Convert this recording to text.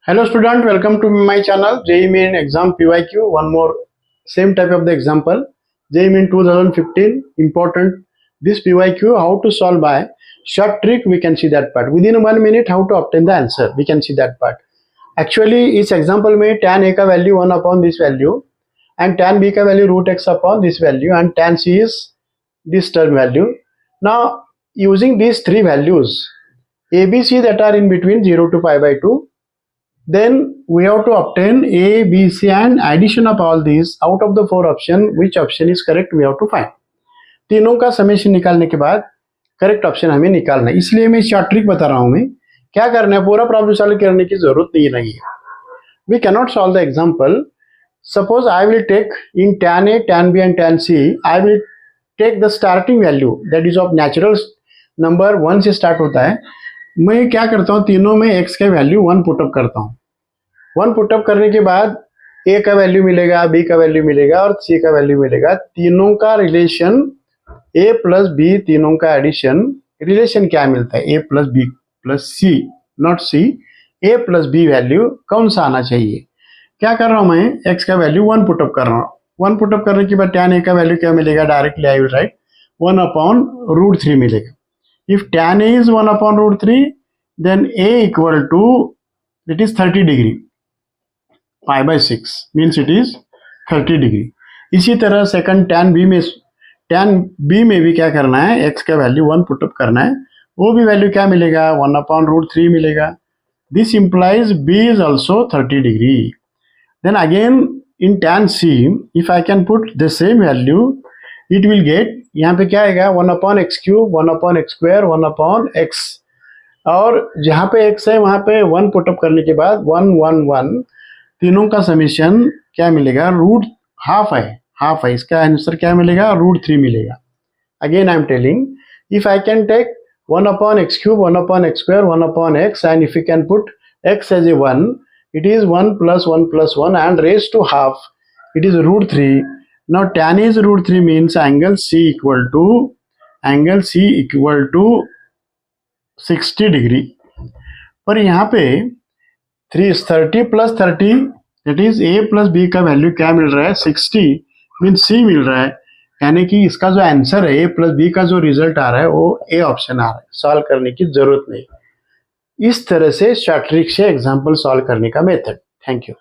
Hello student, welcome to my channel JEE Main Exam PYQ. One more same type of the example. JEE Main 2015 important. This PYQ how to solve by short trick. We can see that part within 1 minute. How to obtain the answer. We can see that part. Actually इस example में tan a का value 1 upon this value and tan b का value root x upon this value and tan c is this term value. Now using these three values a b c that are in between 0 to pi by 2. Then we have to obtain A, B, C and addition of all these out of the four option. Which option is correct? We have to find. तीनों का summation निकालने के बाद correct option हमें निकालना है. इसलिए मैं शॉर्ट ट्रिक बता रहा हूं. मैं क्या करना है, पूरा प्रॉब्लम सॉल्व करने की जरूरत नहीं है. We cannot solve the example. Suppose I will take in tan A, tan B and tan C. I will take the starting value that is of natural number 1 से स्टार्ट होता है. मैं क्या करता हूँ, तीनों में x का वैल्यू 1 पुटअप करता हूँ. 1 पुटअप करने के बाद a का वैल्यू मिलेगा, b का वैल्यू मिलेगा और c का वैल्यू मिलेगा. तीनों का रिलेशन a प्लस b, तीनों का एडिशन रिलेशन क्या मिलता है, a plus b plus c, not c. a plus b value कौन सा आना चाहिए. क्या कर रहा हूँ मैं, x का वैल्यू 1 पुटअप कर रहा हूँ. 1 पुटअप करने के बाद tan a का वैल्यू क्या मिलेगा, directly I will write 1 upon root 3 मिलेगा. If tan A is 1 upon root 3, then A equal to, it is 30 degree. Pi by 6 means it is 30 degree. इसी तरह सेकंड tan B में भी क्या करना है, x का वैल्यू 1 पुटअप करना है. वो भी वैल्यू क्या मिलेगा, 1 upon root 3 मिलेगा. This implies B is also 30 degree. Then again in tan C, if I can put the same value, it will get, यहाँ पे क्या आएगा, 1 upon x cube, 1 upon x square, 1 upon x. और जहाँ पे x है वहाँ पे 1 पुटअप करने के बाद 1 1 1, तीनों का समीशन क्या मिलेगा, रूट हाफ है. इसका आंसर क्या मिलेगा, रूट 3 मिलेगा. Again I am telling, if I can take 1 upon x cube, 1 upon x square, 1 upon x, and if you can put x as a 1, it is 1 plus 1 plus 1 and raised to half, it is root 3. Now tan is root 3 means angle C equal to 60 degree. पर यहाँ पे 30 plus 30, that is A plus B का value क्या मिल रहा है, 60 means C मिल रहा है. यानी कि इसका जो आंसर है, A plus B का जो रिजल्ट आ रहा है वो A ऑप्शन आ रहा है. सॉल्व करने की जरूरत नहीं. इस तरह से शॉर्ट ट्रिक से एग्जाम्पल सॉल्व करने का मेथड. Thank you.